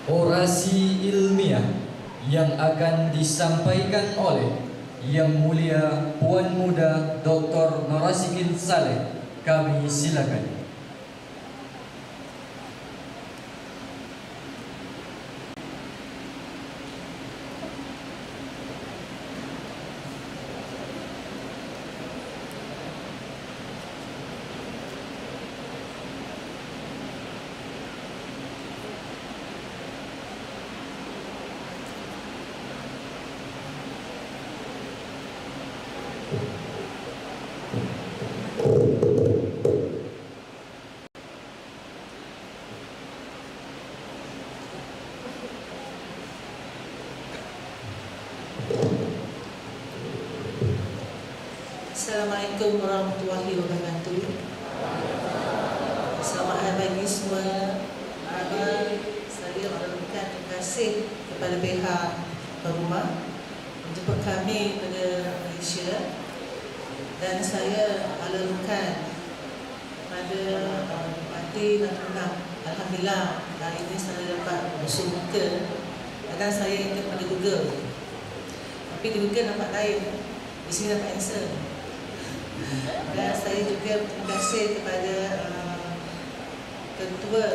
Orasi ilmiah yang akan disampaikan oleh Yang Mulia Puan Muda Dr. Norasikin Saleh. Kami silakan. Assalamualaikum warahmatullahi wabarakatuh. Selamat hari pagi semua. Saya mengucapkan terima kasih kepada pihak rumah menjemput kami pada Malaysia, dan saya alurkan pada parti Natuna. Alhamdulillah hari ini saya dapat musuh muka, kadang saya ingin pada Google, tapi di Google nampak lain, di sini nampak answer. Dan saya juga terima kasih kepada Ketua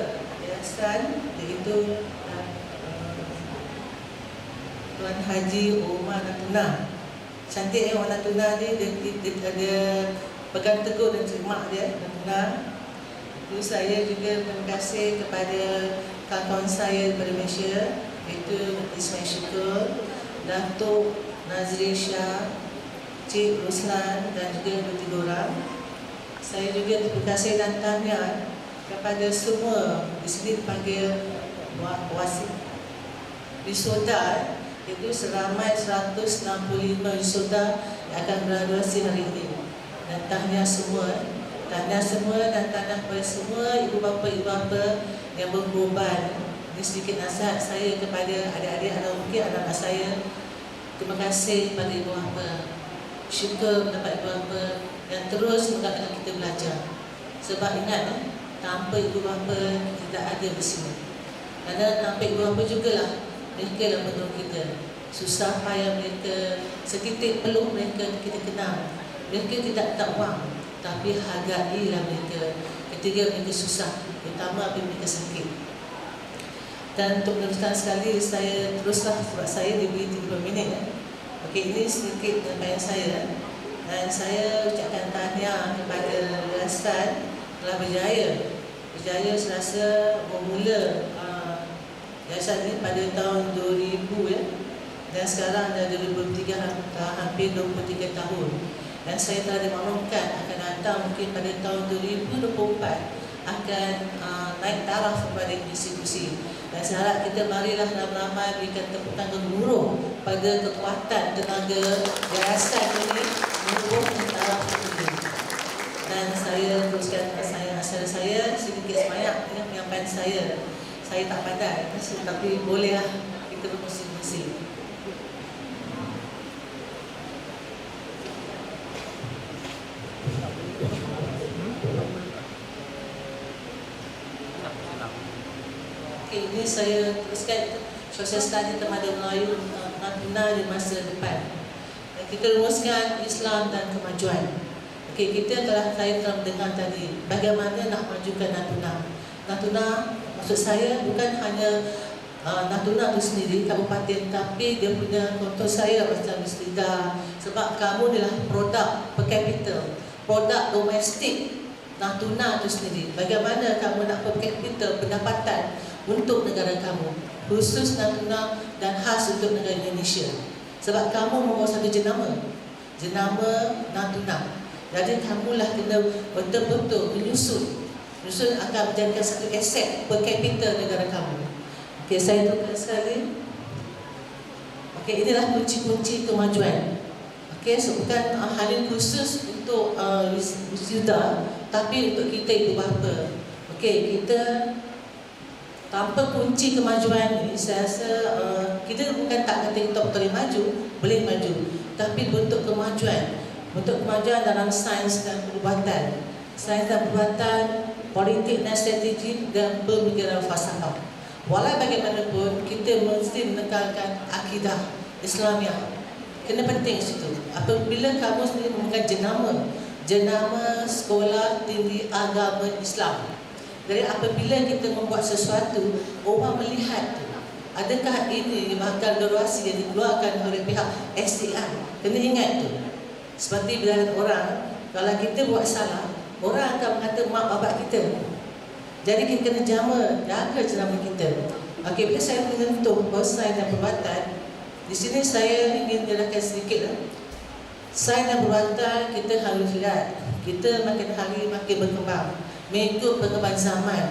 Yayasan, iaitu Tuan Haji Omar Natuna. Cantik orang Natuna ni, dia pegang teguh dan cermat dia, Natuna. Lalu saya juga terima kasih kepada kawan-kawan saya daripada Malaysia, iaitu Ismail Syukur, Datuk Nazri Shah, Cik Ruslan dan juga Dr. Dora. Saya juga terima kasih dan tahniah kepada semua di sini dipanggil wasit wisuda, itu seramai 165 wisuda yang akan graduasi hari ini. Dan tahniah semua dan tahniah kepada semua ibu bapa yang berkorban. Ini sedikit nasihat saya kepada adik-adik atau mungkin anak-anak saya. Terima kasih kepada ibu bapa. Syukur mendapat ibu bapa yang terus mengatakan kita belajar. Sebab ingat, tanpa ibu bapa tidak ada di sini. Kerana tanpa ibu bapa jugalah mereka yang menolong kita. Susah payah mereka, setitik peluk mereka kita kenal. Mereka tidak tak wang, tapi hargailah mereka ketika mereka susah, terutama apabila mereka sakit. Dan untuk meneruskan sekali, saya teruslah sebab saya diberi 30 minit. Okey, ini sedikit penyampaian saya, dan saya ucapkan tahniah kepada yayasan telah berjaya selasa bermula yayasan ini pada tahun 2000 ya, dan sekarang dah 2023, hampir 23 tahun. Dan saya telah dimaklumkan akan datang mungkin pada tahun 2024 akan naik taraf kepada institusi. Dan saya harap kita marilah ramai-ramai berikan tepuk tangan gemuruh pada kekuatan tenaga yayasan ini menubuhkan taraf ini. Dan saya teruskan asal saya sedikit sebanyak penyampaian saya. Saya tak pandai, tapi bolehlah kita berkongsi-kongsi. Ini saya teruskan sosial study Tamadun Melayu Natuna di masa depan. Dan kita rumuskan Islam dan kemajuan. Okey, saya telah mendengar tadi bagaimana nak majukan Natuna. Natuna maksud saya bukan hanya Natuna itu sendiri kabupaten, tapi dia punya contoh saya macam Mestidah. Sebab kamu adalah produk per capita, produk domestik Natuna itu sendiri. Bagaimana kamu nak per capita pendapatan untuk negara kamu, khusus Natuna dan khas untuk negara Indonesia. Sebab kamu membawa satu jenama Natuna. Jadi kamulah kena betul-betul menyusun akan menjadikan satu aset per capita negara kamu. Okey, saya teruskan sekali. Okey, inilah kunci-kunci kemajuan. Okey, so bukan hanya khusus untuk wisuda, tapi untuk kita ibu bapa. Okey, kita tanpa kunci kemajuan ini, saya rasa kita bukan tak kata kita boleh maju, boleh maju, tapi bentuk kemajuan dalam sains dan perubatan, politik dan strategi dan pemikiran falsafah. Walau bagaimanapun, kita mesti menekankan akidah Islamiah. Kena penting situ. Apabila kamu sendiri memegang jenama sekolah tinggi agama Islam. Jadi apabila kita membuat sesuatu, orang melihat tu, adakah ini bakal donasi yang dikeluarkan oleh pihak SDI. Kena ingat tu. Seperti bila orang, kalau kita buat salah, orang akan mengata mak bapak kita. Jadi kita kena jaga jenama kita. Okey, bila saya menyentuh sains dan perubatan, di sini saya ingin jelaskan sedikit lah. Sains dan perubatan kita harus lihat, kita makin hari makin berkembang, mengikut perkembangan zaman.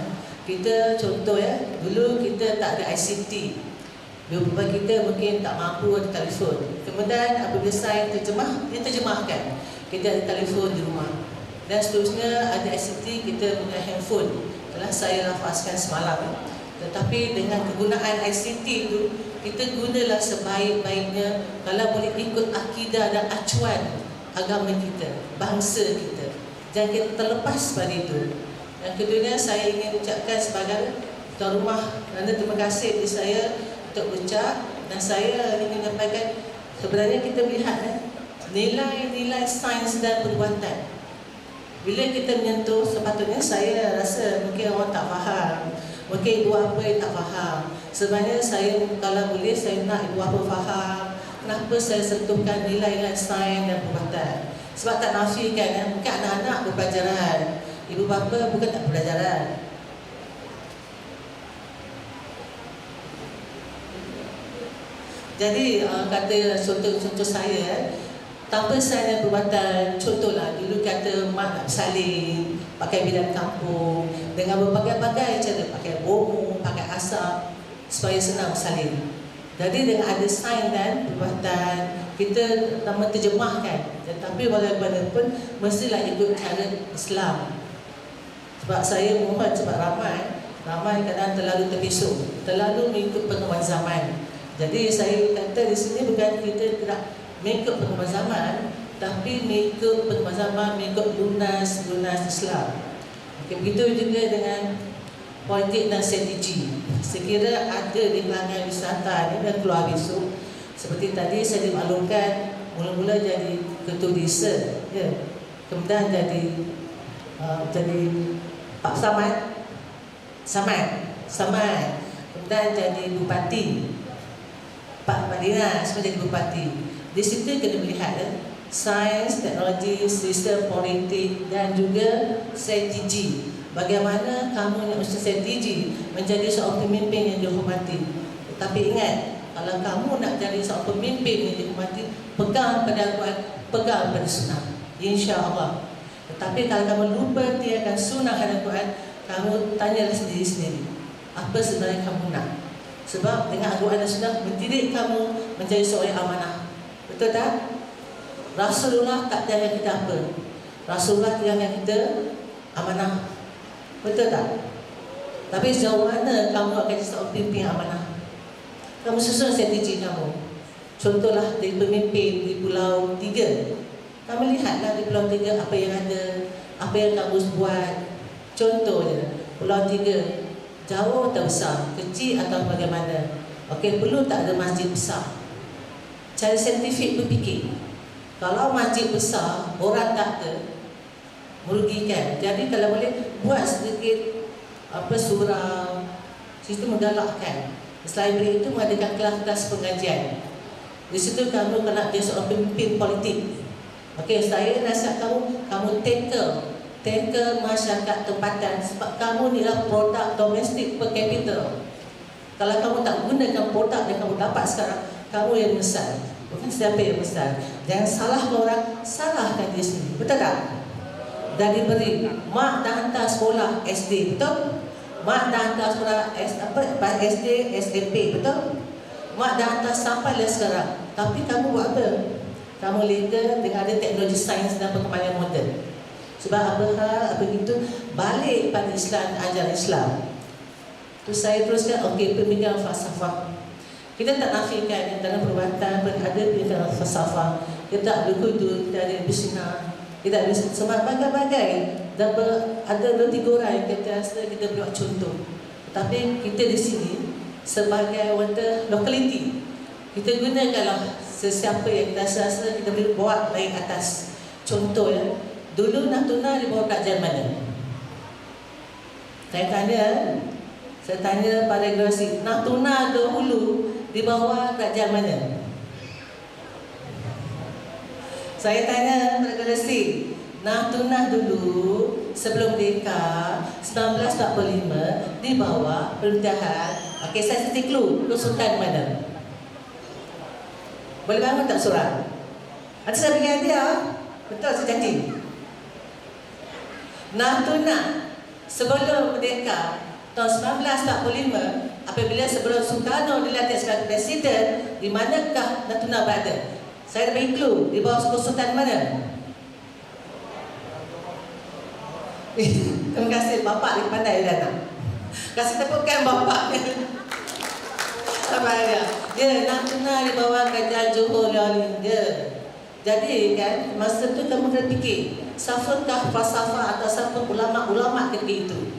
Kita contoh ya, dulu kita tak ada ICT, beberapa kita mungkin tak mampu ada telefon. Kemudian apabila sains dia terjemahkan, kita ada telefon di rumah. Dan seterusnya ada ICT, kita punya handphone. Telah saya lafazkan semalam. Tetapi dengan kegunaan ICT itu, kita gunalah sebaik-baiknya kalau boleh ikut akidah dan acuan agama kita, bangsa kita. Jangan kita terlepas pada itu. Yang keduanya, saya ingin ucapkan sebagai tuan rumah kerana terima kasih kepada saya untuk ucap, dan saya ingin menyampaikan sebenarnya kita melihat nilai-nilai sains dan perbuatan. Bila kita menyentuh, sepatutnya saya rasa mungkin orang tak faham, mungkin ibu apa yang tak faham. Sebenarnya saya kalau boleh saya nak ibu apa faham kenapa saya sentuhkan nilai-nilai sains dan perbuatan. Sebab tak nafikan mungkin anak-anak berpelajaran, ibu bapa bukan tak berpelajaran. Jadi kata contoh saya, tanpa sains dan perbuatan, contohlah dulu kata mak nak bersalin, pakai bidan kampung dengan berbagai-bagai cara, pakai bomo, pakai asap supaya senang bersalin. Jadi dengan ada sains dan perbuatan, kita nama terjemahkan. Tetapi walaupun mestilah ikut cara Islam. Sebab saya mohon, sebab ramai kadang terlalu terpisuk, terlalu mengikut perkembangan zaman. Jadi saya kata di sini bukan kita tidak mengikut perkembangan zaman, tapi mengikut perkembangan zaman, mengikut lunas Islam. Begitu juga dengan politik dan strategi. Sekira ada di kalangan wisata ini dan keluar besok, seperti tadi saya dimaklumkan, mula-mula jadi ketua desa, ya. Kemudian jadi Pak Samad, kemudian jadi bupati, Pak Dinas menjadi bupati. Di situ kena melihat sains, teknologi, sistem politik dan juga strategi. Bagaimana kamu nak usaha strategi menjadi seorang pemimpin yang dihormati. Tetapi ingat, kalau kamu nak jadi seorang pemimpin yang dihormati, pegang pada Al-Quran, pegang pada sunnah, insya-Allah. Tetapi kalau kamu lupa tiadakan sunnah dan Al-Quran, kamu tanyalah sendiri-sendiri, apa sebenarnya kamu nak? Sebab dengan Al-Quran dan sunnah mendidik kamu menjadi seorang yang amanah. Betul tak? Rasulullah tak jaga kita apa? Rasulullah jaga kita amanah. Betul tak? Tapi sejauh mana kamu akan jadi seorang pemimpin amanah? Kamu susun strategi kamu. Contohlah dari pemimpin di Pulau 3. Kamu lihatlah di Pulau 3 apa yang ada, apa yang kamu buat. Contohnya Pulau 3 jauh atau besar, kecil atau bagaimana. Okey, perlu tak ada masjid besar? Cara saintifik berfikir, kalau masjid besar orang tak ada, merugikan. Jadi kalau boleh buat sedikit surau, situ menggalakkan. Selain dari itu mengadakan kelas-kelas pengajian. Di situ kamu kena jadi seorang pemimpin politik. Okey, saya nasihat kamu tackle masyarakat tempatan, sebab kamu ni adalah produk domestik per capita. Kalau kamu tak gunakan produk yang kamu dapat sekarang, kamu yang besar, bukan siapa yang besar. Jangan salahkan orang, salahkan diri sendiri. Betul tak? Dan diberi mak dah hantar sekolah SD, betul? Mak dah hantar sekolah SD, SMP, betul? Mak dah hantar sampai lah sekarang. Tapi kamu buat apa? Kamu leader dengan ada teknologi sains dan perkembangan moden. Sebab apa begitu balik pada Islam, ajaran Islam. Tu saya teruskan, okey, pemikiran falsafah. Kita tak nafikan dalam perbuatan ada pemikiran falsafah. Kita tak berkudu, kita ada bisina, kita ada sebab bagai-bagai. Dan ada 2-3 orang yang kita rasa kita buat contoh. Tapi kita di sini sebagai water locality, kita gunakanlah sesiapa yang kita rasa kita boleh buat naik atas. Contoh ya, dulu Natuna di bawah kerajaan mana? Saya tanya pada generasi, Natuna dahulu di bawah kerajaan mana? Saya tanya pada generasi, Natuna dulu sebelum merdeka 1945 di bawah pemerintahan, okey, saya kasih clue, Sultan mana? Boleh bangun tak surah? Ada saya bagi hadiah. Betul, saya janji. Natuna sebelum merdeka tahun 1945, apabila sebelum Soekarno dilantik sebagai presiden, di manakah Natuna berada? Saya bagi clue, di bawah Sultan mana? Terima kasih, bapak lagi pandai dah nak. Kasih tepukan bapak. Sama dia. Dia Natuna di bawah kerajaan Johor Lingga. Jadi kan, masa tu kamu kena fikir, siapakah falsafah atau siapa ulama-ulama ketika itu?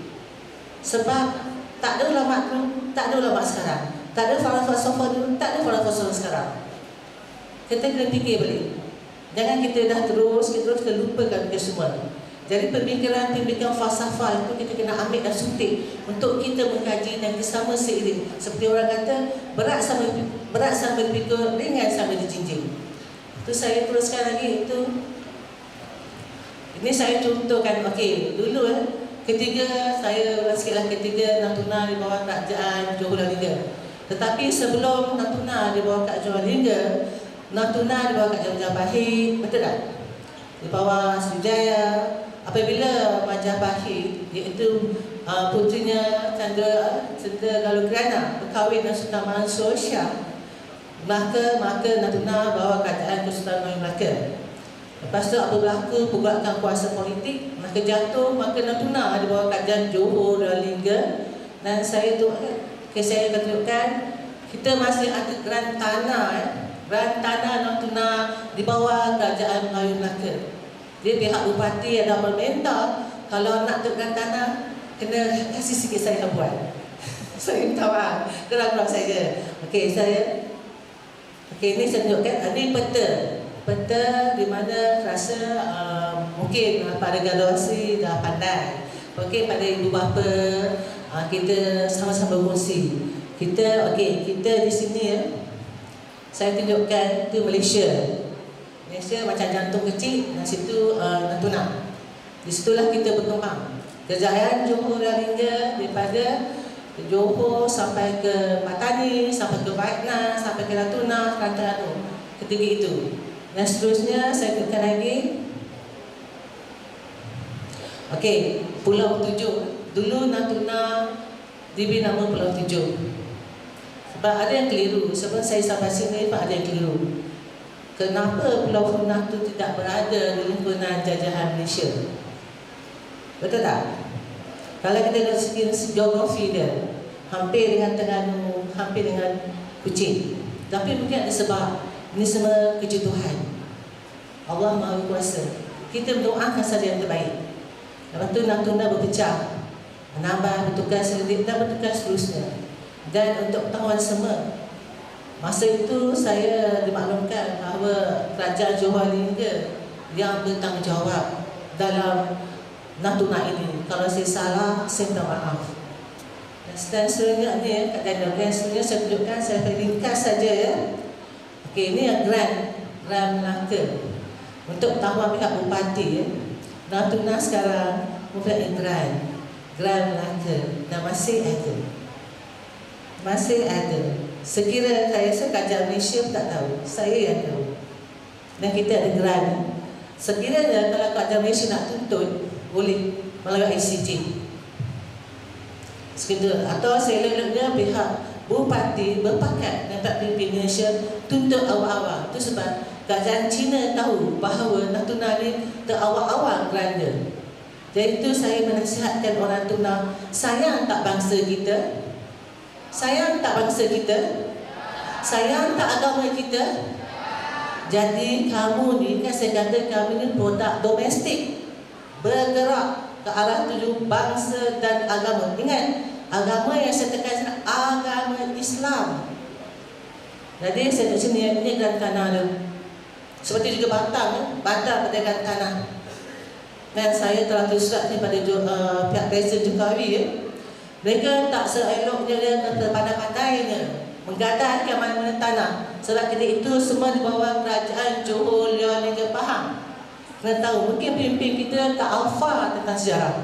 Sebab tak ada ulama tu, tak ada ulama sekarang. Tak ada falsafah dulu, tak ada falsafah sekarang. Kita kena fikir balik. Jangan kita dah terus kita lupakan kita semua. Jadi pemikiran falsafah itu kita kena ambil dan suntik untuk kita mengkaji dan sama seiring. Seperti orang kata, berat sama dipikul, ringan sama dijinjing. Itu saya teruskan lagi itu. Ini saya contohkan, okey, dulu ketiga saya sikitlah ketiga Natuna di bawah kerajaan Johor Lingga. Tetapi sebelum Natuna di bawah kerajaan Johor Lingga, Natuna di bawah kerajaan Majapahit, betul tak? Di bawah Sriwijaya. Apabila Majapahit, iaitu putrinya Chandra Galugrana berkahwin dengan Sultan Mansur Shah, maka Natuna bawa kerajaan ke Sultan Melayu Melaka. Lepas tu apa berlaku pergerakan kuasa politik, maka jatuh, maka Natuna di bawah kerajaan Johor dan Lingga. Dan saya akan tunjukkan kita masih ada geran tanah Natuna di bawah kerajaan Melayu Melaka. Dia pihak bupati ada meminta kalau nak tukar tanah kena kasih sikit saya buat. Saya minta maaf, kurang saja. Okey, ini saya tunjukkan. Ini peta di mana rasa mungkin pada generasi dah pandai. Okey, pada ibu bapa kita sama-sama berkongsi. Kita di sini saya tunjukkan itu Malaysia. Malaysia macam jantung kecil, dan situ Natuna. Di situlah kita berkembang. Kejayaan Johor dan Lingga daripada Johor sampai ke Patani, sampai ke Vietnam, sampai ke Natuna, Kelantan, ketiga itu. Dan seterusnya saya tunjukkan lagi. Okey, Pulau Tujuh. Dulu Natuna diberi nama Pulau Tujuh. Sebab ada yang keliru. Sebab saya sampai sini ada yang keliru. Kenapa Pulau Funah itu tidak berada di lingkungan jajahan Malaysia? Betul tak? Kalau kita dari segi geografi dia, hampir dengan Terengganu, hampir dengan Kuching. Tapi mungkin ada sebab. Ini semua kerja Tuhan. Allah Maha Kuasa. Kita berdoakan saja yang terbaik. Lepas tu Natuna berpecah, menambah bertugas sedikit dan bertugas seterusnya. Dan untuk pengetahuan semua, masa itu saya dimaklumkan bahawa kerajaan Johor Lingga yang bertanggungjawab dalam Natuna ini. Kalau saya salah, saya minta maaf. Dan seterusnya ni dan seterusnya saya tunjukkan, saya ringkas saja ya. Okey, ini yang Grand Melaka. Untuk pengetahuan pihak bupati ya. Natuna sekarang mempunyai Grand Melaka dan masih ada. Sekira saya kerajaan Malaysia tak tahu, saya yang tahu. Dan kita ada geran. Sekiranya kalau kerajaan Malaysia nak tuntut, boleh melalui ICJ. Sekitar atau selebihnya pihak bupati berpakat dengan pemimpin Malaysia tuntut awal-awal. Itu sebab kerajaan Cina tahu bahawa Natuna ni terawal-awal geranda. Jadi itu saya menasihatkan orang Natuna, sayang tak bangsa kita? Sayang tak bangsa kita? Sayang tak agama kita? Jadi kamu ni, kan saya kata kamu ni produk domestik, bergerak ke arah tuju bangsa dan agama. Ingat, Agama yang saya tekan agama Islam. Jadi saya duduk sini, ini geran tanah tu. Seperti juga Batam, Batam pedagang tanah. Dan saya telah tulis surat ni pada pihak Presiden Jokowi ya. Mereka tak seeloknya dan pandai-pandainya menggadaikan mana-mana tanah. Sebab kita itu semua di bawah kerajaan Johor Leon Negeri Pahang. Kena tahu, mungkin pemimpin kita tak alfa tentang sejarah.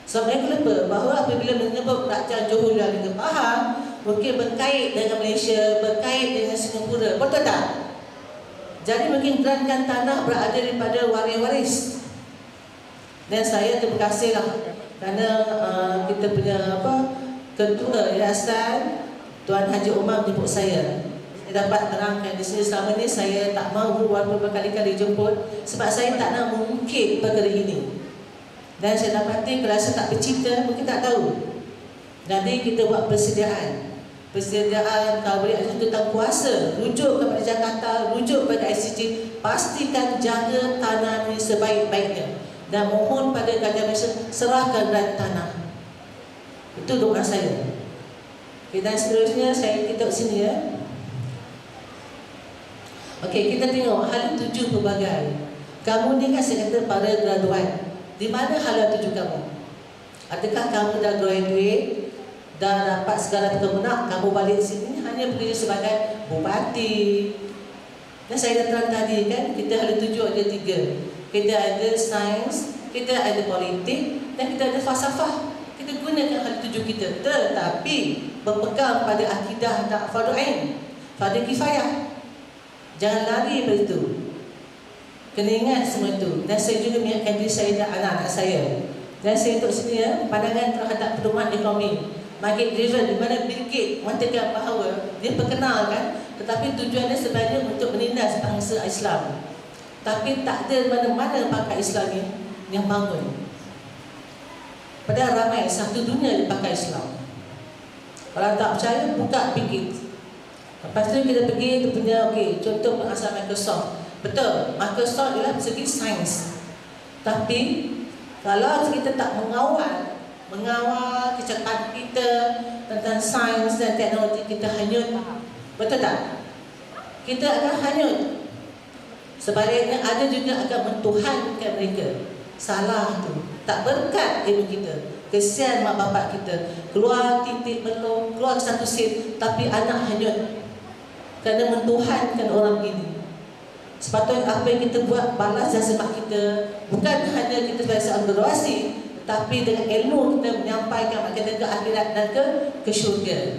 So mereka lupa bahawa apabila menyebut kerajaan Johor Leon Negeri Pahang, mungkin berkait dengan Malaysia, berkait dengan Singapura. Betul tak? Jadi mungkin gerankan tanah berada daripada waris-waris. Dan saya terima kasihlah kerana kita punya ketua yayasan Tuan Haji Omar menjemput saya. Saya dapat terangkan di sini selama ini saya tak mahu walaupun berkali-kali jemput sebab saya tak nak mengungkit perkara ini. Dan saya dapati kalau saya tak bercerita mungkin tak tahu. Jadi kita buat persediaan kalau boleh tentang kuasa, rujuk kepada Jakarta, rujuk pada ICT, pastikan jaga tanah ini sebaik-baiknya dan mohon pada Kerajaan Malaysia serahkan geran tanah. Itu doa saya. Okay, dan seterusnya kita tengok sini ya. Okey, kita tengok hala tuju pelbagai. Kamu ni kan saya kata para graduan. Di mana hala tuju kamu? Adakah kamu dah graduate, dah dapat segala perkebunan, kamu balik sini hanya bekerja sebagai bupati? Dan saya dah terang tadi kan, kita hala tuju ada 3. Kita ada sains, kita ada politik dan kita ada falsafah. Kita gunakan hala tuju kita, tetapi berpegang pada akidah tak fardu ain, fardu kifayah. Jangan lari dari itu. Kena ingat semua itu. Dan saya juga mengingatkan diri saya dan anak-anak saya. Dan saya untuk sini ya, pandangan terhadap pertumbuhan ekonomi market driven, di mana Bill Gates mengatakan bahawa dia perkenalkan, tetapi tujuannya sebenarnya untuk menindas bangsa Islam. Tapi tak ada mana-mana pakar Islam yang bangun. Padahal ramai satu dunia dia pakai Islam. Kalau tak percaya, buka fikir. Lepas tu kita pergi, kita punya contoh pengasas Microsoft. Betul, Microsoft ialah segi sains. Tapi kalau kita tak mengawal kecepatan kita tentang sains dan teknologi, kita hanyut. Betul tak? Kita akan hanyut. Sebaliknya ada juga akan mentuhankan mereka. Salah tu. Tak berkat ilmu kita. Kesian mak bapak kita. Keluar titik belum, keluar satu sen, tapi anak hanyut. Kerana mentuhankan orang ini. Sepatutnya apa yang kita buat balas jasa mak kita. Bukan hanya kita sebagai seorang generasi, tetapi dengan ilmu kita menyampaikan mak kita ke akhirat dan ke syurga.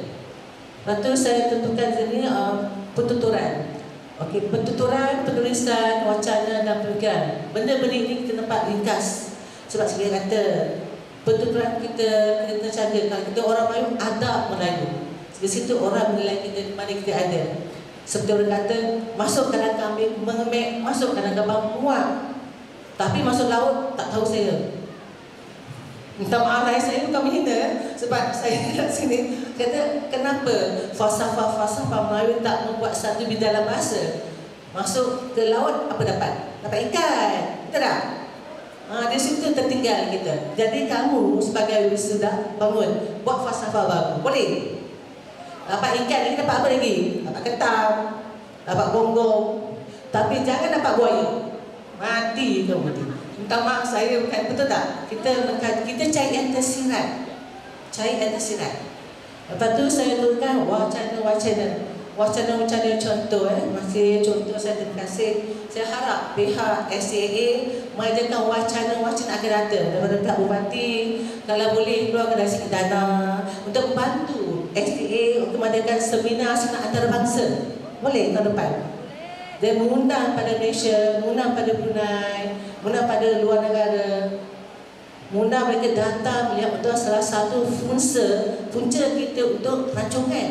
Lepas tu saya tentukan sini pentuturan. Okey, pentuturan, penulisan, wacana dan pemikiran. Benda-benda ini kita dapat ringkas. Sebab saya kata pentuturan kita jaga. Kalau kita orang Melayu, adab Melayu. Di situ orang menilai kita di mana kita ada. Seperti orang kata, masuk kandang kambing, mengemek, masuk kandang kambing, muat. Tapi masuk laut, tak tahu saya. Minta maaf saya bukan menghina. Sebab saya kat sini, kata kenapa falsafah Melayu tak membuat satu bidang bahasa. Masuk ke laut, apa dapat? Dapat ikan. Betul tak? Di situ tertinggal kita. Jadi kamu sebagai wisuda bangun, buat falsafah baru. Boleh? Dapat ikan lagi, dapat apa lagi? Dapat ketam, dapat gonggong. Tapi jangan dapat buaya. Mati kamu mati. Minta maaf saya bukan, betul tak? Kita cari yang tersirat. Cari yang tersirat. Lepas tu saya tuliskan wacana contoh masih contoh. Saya terima kasih. Saya harap pihak SAA mengajarkan wacana akan datang daripada pihak bupati. Kalau boleh keluarkan dari segi dana untuk membantu SAA untuk mengadakan seminar antarabangsa. Boleh tahun depan. Dan mengundang pada Malaysia, mengundang pada Brunei, mengundang pada luar negara. Mengundang mereka datang melihat betul salah satu punca kita untuk rancangan.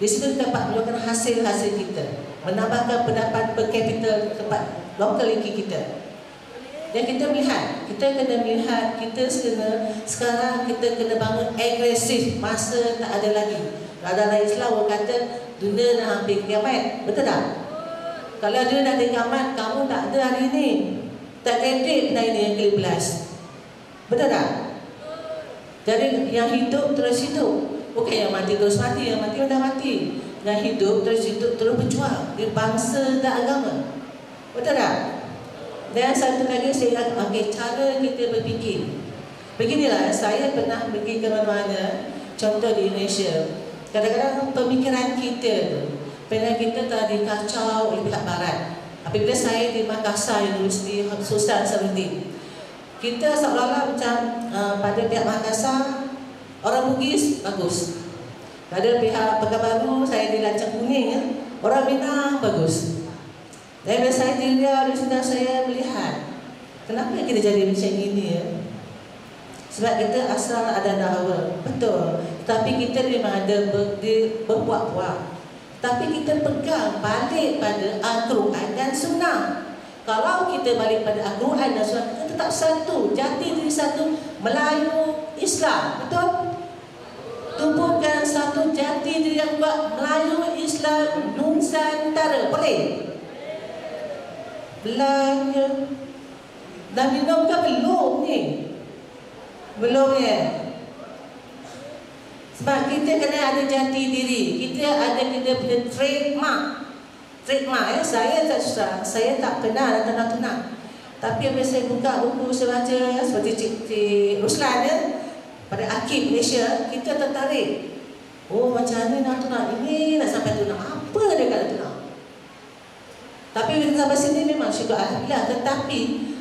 Di situ kita dapat mengeluarkan hasil-hasil kita, menambahkan pendapat per capita tempat lokal kita. Dan kita kena melihat kita sekarang kita kena bangun agresif. Masa tak ada lagi. Dalam Islam orang kata dunia dah hampir kiamat. Betul tak? Kalau dunia dah kiamat, kamu tak ada hari ini. Tak kredit benda ini yang ke-11. Betul tak? Jadi yang hidup terus hidup. Bukan yang mati terus mati, yang mati sudah mati. Yang hidup terus berjuang di bangsa dan agama. Betul tak? Dan satu lagi saya cara kita berfikir. Beginilah, saya pernah pergi ke mana-mana, contoh di Indonesia. Kadang-kadang pemikiran kita telah dikacau oleh pihak barat. Apabila saya di Makassar University Sultan Saruddin, kita seolah-olah macam pada pihak Makassar orang Bugis bagus. Pada pihak Pekanbaru saya di Lancang Kuning, orang Minang bagus. Dan bila saya di Riau, di sudah saya melihat kenapa kita jadi macam ini ya? Sebab kita asal ada dahulu, betul. Tapi kita memang ada berpuak-puak. Tapi kita pegang balik pada Al-Quran dan Sunnah. Kalau kita balik pada Al-Quran dan Sunnah, kita tetap satu, jati diri satu, Melayu Islam, betul? Tumbuhkan satu jati diri yang kuat, Melayu Islam Nusantara, boleh? Belanja. Dah minum ke belum ni? Belum ya. Sebab kita kena ada jati diri. Kita punya trademark ya. Saya tak susah. Saya tak kenal dan tenang. Tapi apabila saya buka buku saya baca seperti Cik Ruslan ya, pada Akib Malaysia, kita tertarik. Oh macam mana nak tunang? Ini nak sampai tunang. Apa dia kata tunang? Tapi bila sampai sini memang syukur alhamdulillah. Tetapi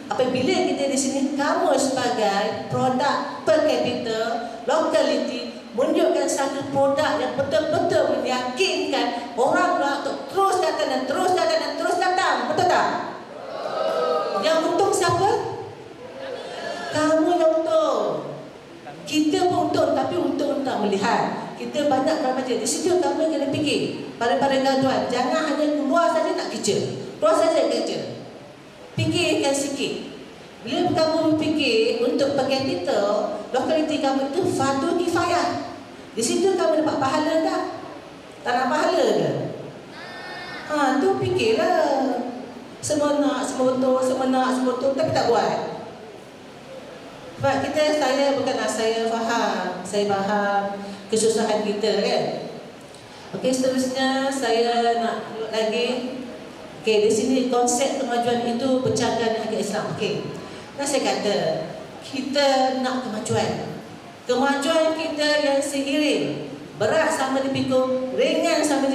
apabila kita di sini, kamu sebagai produk per capita, locality, menunjukkan satu produk yang betul-betul meyakinkan orang untuk terus datang dan terus datang dan terus datang. Betul tak? Yang untung siapa? Kamu yang untung. Kita pun untung, tapi untung tak melihat. Kita banyak baca. Di situ kamu kena fikir. Para tuan, jangan hanya keluar saja nak kerja. Keluar saja kerja. Fikirkan sikit. Bila kamu fikir untuk per capita, lokaliti kamu itu fardu kifayah. Di situ kamu dapat pahala tak? Tak nak pahala ke? Tu fikirlah. Semua nak, semua betul, tapi tak buat. Sebab saya faham kesusahan kita kan. Okey, seterusnya saya nak lagi. Okey, di sini konsep kemajuan itu bercanggah dengan agama Islam. Okey. Dan saya kata, kita nak kemajuan. Kemajuan kita yang seiring, berat sama dipikul, ringan sama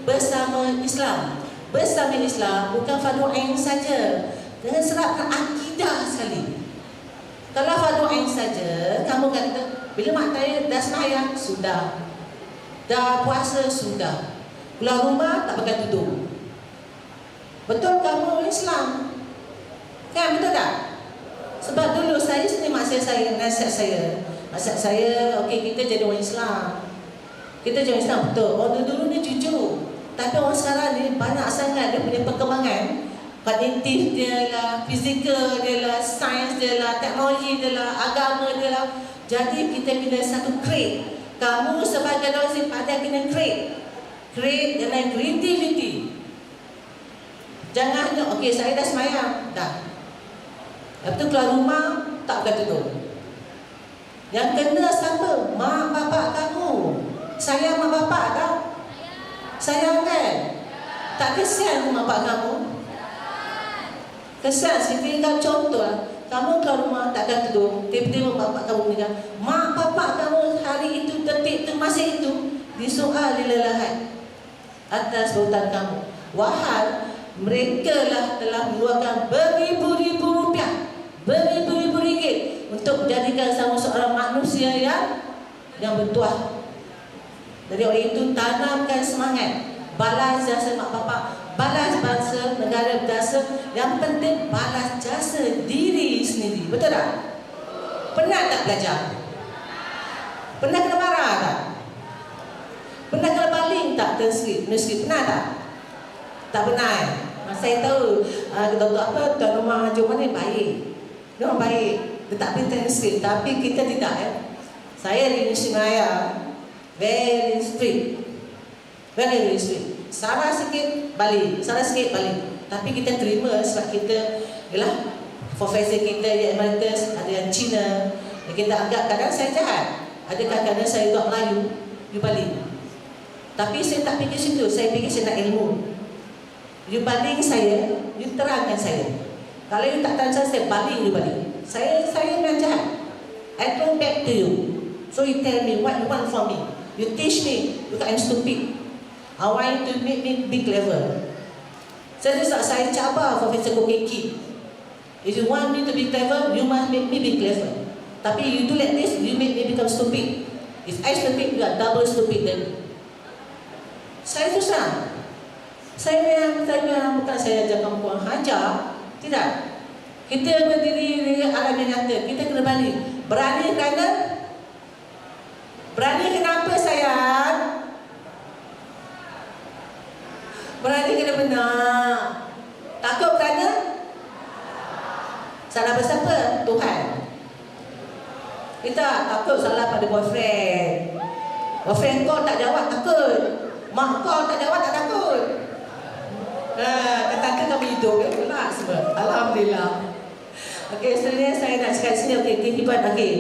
bersama Islam. Bersama Islam bukan fardu ain saja. Jangan serapkan akidah sekali. Kalau fardu ain saja, kamu kata bila mak saya dah sembahyang sudah. Dah puasa sudah. Keluar rumah tak pakai tudung. Betul kamu Islam? Kan betul tak? Sebab dulu saya sini nasihat saya, okey kita jadi orang Islam. Kita jadi Islam betul. Orang dulu ni jujur. Tapi orang sekarang ni banyak sangat dia punya perkembangan. Kognitif dia lah, fizikal dia lah, sains dia lah, teknologi dia lah, agama dia lah. Jadi kita kena satu create. Kamu sebagai dosen pada kena create dengan creativity. Jangan hanya, okey saya dah semayang, dah. Lepas tu keluar rumah, tak pakai tudung. Yang kena siapa? Mak bapak kamu. Sayang mak bapak tak? Sayang kan? Tak kesian mak bapak kamu? Kesian, tinggal contoh lah. Kamu keluar rumah tak pakai tudung, tiba-tiba mak bapak kamu meninggal. Mak bapak kamu hari itu, detik itu, masa itu disoal dilelahat atas perbuatan kamu. Wahal mereka lah telah mengeluarkan beribu-ribu rupiah, beribu-ribu ringgit untuk menjadikan sama seorang manusia yang bertuah. Jadi oleh itu tanamkan semangat, balas jasa mak bapak, balas bangsa, negara berjasa. Yang penting balas jasa diri sendiri. Betul tak? Penat tak belajar? Pernah kena marah tak? Pernah kena baling tak meski pernah tak? Tak pernah Saya tahu doktor tuan rumah Jom ni baik. Dia orang baik. Dia tak pintar meski. Tapi kita tidak Saya di Malaysia Raya very strict. Very strict. Salah sikit balik, salah sikit balik. Tapi kita terima sebab kita ialah profesor kita yang emeritus, ada yang Cina, Kita anggap kadang saya jahat. Adakah kadang saya buat Melayu di Bali? Tapi saya tak fikir situ. Saya fikir saya nak ilmu. You baling saya, you terangkan saya. Kalau you tak tahu saya baling you balik. Saya memang jahat. I turn back to you. So you tell me what you want from me. You teach me because I'm stupid. I want you to make me be clever. Saya cabar Profesor Kokeki. If you want me to be clever, you must make me be clever. Tapi you do like this, you make me become stupid. If I stupid, you are double stupid then. Saya susah. Saya memang bukan saya ajarkan puan hajar. Tidak. Kita berdiri di alam yang nyata. Kita kena balik. Berani kenapa sayang? Berani kena benar. Takut kerana? Salah bersiapa? Tuhan. Kita takut salah pada boyfriend. Boyfriend kau tak jawab takut. Mak kau tak jawab tak takut. Katakan kami hidup pula semua. Alhamdulillah. Okey, seterusnya saya nak cakap sini. Okey, kehidupan. Okey,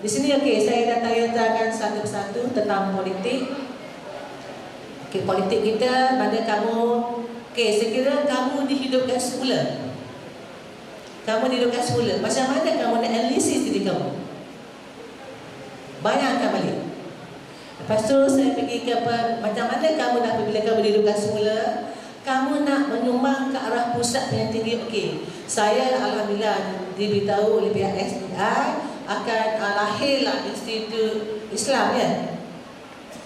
di sini saya dah tanya-tanyakan satu persatu tentang politik. Okey, politik kita. Mana kamu? Okey, sekiranya kamu dihidupkan semula. Macam mana kamu nak analisis diri kamu? Bayangkan balik. Lepas tu saya pergi ke apa? Macam mana kamu nak bila kamu dihidupkan semula? Kamu nak menyumbang ke arah pusat yang tinggi. Okey, saya alhamdulillah diberitahu oleh pihak SDI akan lahirlah Institut Islam ya,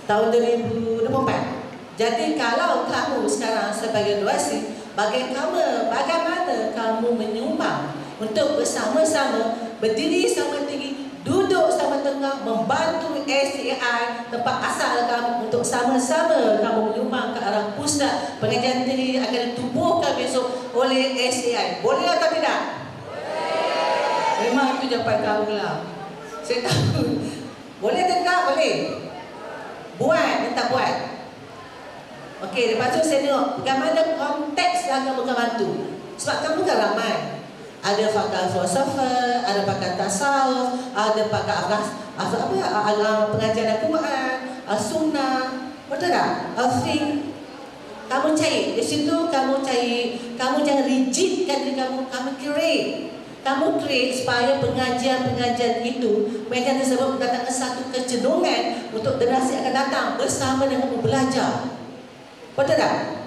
tahun 2024. Jadi kalau kamu sekarang sebagai donasi, bagaimana kamu menyumbang untuk bersama-sama berdiri sama tinggi, duduk sama tengah, membantu SDI tempat asal kamu untuk sama-sama kamu menyumbang ke arah pusat pengajian tinggi akan ditubuhkan besok oleh SDI. Boleh atau tidak? Boleh. Memang itu jawapan kamu lah. Saya tahu. Boleh atau tidak? Boleh. Buat, minta buat. Okey, lepas tu saya tengok bagaimana konteks yang kamu akan bantu. Sebab kamu kan ramai. Ada pakar filosofer, ada pakar tasawuf, ada pakar pengajian Al-Quran, Al-Sunnah, betul tak? Al-Fiqh. Kamu cari, di situ kamu jangan rigidkan diri kamu create. Kamu create supaya pengajian itu, pengajian tersebut mendatangkan satu kecenderungan untuk generasi akan datang bersama dengan belajar. Betul tak?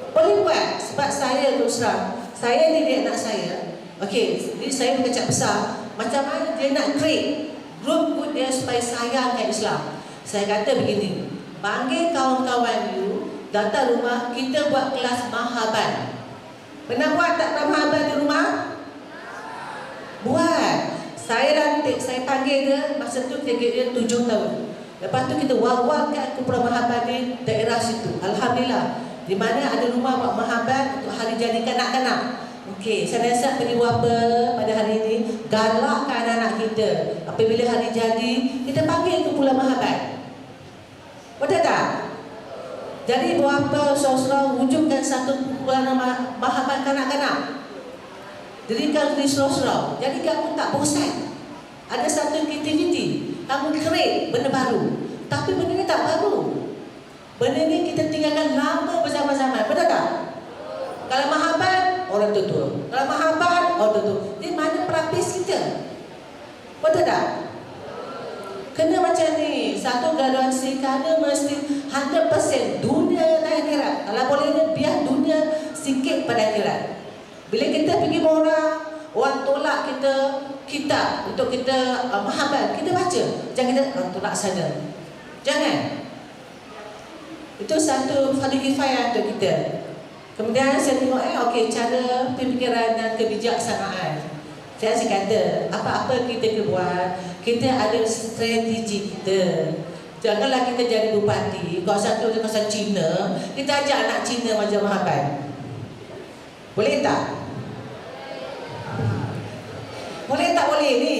Boleh buat, sebab saya terus terang, saya didik anak saya. Okey, jadi saya berkecak besar. Macam mana dia nak create grup dia supaya sayangkan Islam. Saya kata begini, panggil kawan-kawan you, datang rumah, kita buat kelas mahaban. Pernah buat tak kelas mahaban di rumah? Buat. Saya panggil dia, masa tu dia 7 tahun. Lepas tu kita wawalkan kumpulan mahaban di daerah situ. Alhamdulillah. Di mana ada rumah buat mahaban untuk hari jadi kanak-kanak. Okey, saya rasa beri apa pada hari ini, galakkan anak kita. Apabila hari jadi, kita panggil kumpulan mahaban. Betul tak? Jadi buat apa saudara wujudkan satu kumpulan mahaban kanak-kanak. Jadikan diri saudara. Jadi kamu tak bosan. Ada satu aktiviti, kamu create benda baru. Tapi benda ni tak baru. Benda ni kita tinggalkan lama bersama-sama. Betul tak? Kalau mahaban, orang tutup. Kalau mahaban, orang tutup. Di mana perapis kita? Betul tak? Kena macam ni. Satu graduasi kerana mesti 100% dunia dan akhirat. Kalau boleh biar dunia sikit pada akhirat. Bila kita pergi orang tolak kita kitab untuk kita mahaban, kita baca. Jangan kita tolak saja. Jangan. Itu satu fardu kifayah untuk kita. Kemudian saya tengok okey, cara pemikiran dan kebijaksanaan. Saya kata apa-apa kita kena buat, kita ada strategi kita. Janganlah kita jadi bupati kawasan tu kawasan Cina, kita ajak anak Cina macam mahaban. Boleh tak? Boleh tak boleh ni?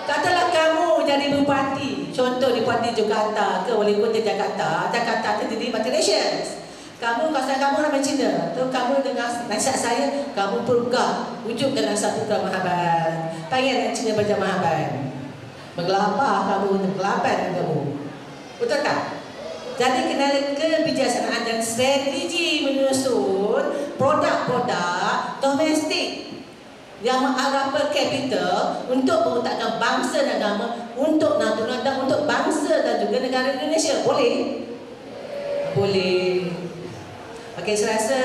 Katalah kamu jadi bupati, contoh di Bupati Jakarta ke wali kota Jakarta tu jadi Bupati Nations. Kamu kawasan kamu ramai Cina, tu kamu dengar nasihat saya, kamu pergah wujudkan satu mahaban. Panggil anak Cina baca mahaban. Menggelapar kamu, kegelapan kamu. Betul tak? Jadi kena kebijaksanaan dan strategi menyusun produk-produk domestik yang mengarah per capita untuk mengutakan bangsa dan agama untuk Natuna dan untuk bangsa dan juga negara Indonesia. Boleh? Boleh. Okey, saya rasa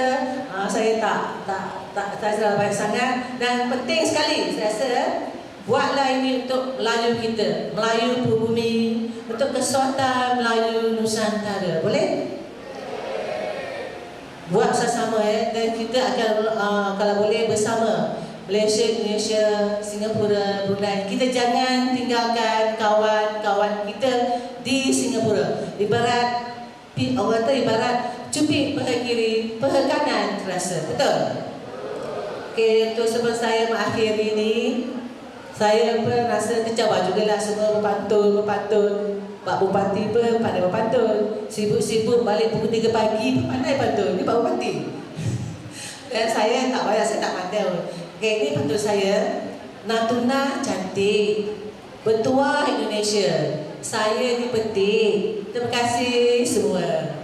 saya tak salah banyak sangat dan penting sekali saya rasa buatlah ini untuk Melayu kita, Melayu Pribumi, untuk kesatuan Melayu Nusantara. Boleh? Buat sama-sama dan kita akan kalau boleh bersama Malaysia, Indonesia, Singapura, Brunei. Kita jangan tinggalkan kawan-kawan kita di Singapura. Ibarat orang kata ibarat cubit paha kiri, paha kanan terasa. Betul? Okey, untuk sebelum saya mengakhiri ini, saya pun rasa kecewa jugalah semua berpantun. Pak Bupati pun pandai berpantun. Sibuk-sibuk balik pukul 3 pagi pun pandai pantun. Ni Pak Bupati. Dan saya tak payah, saya tak pandai. Okey, ini pantun saya. Natuna cantik, bertuah Indonesia. Saya dipetik. Terima kasih semua.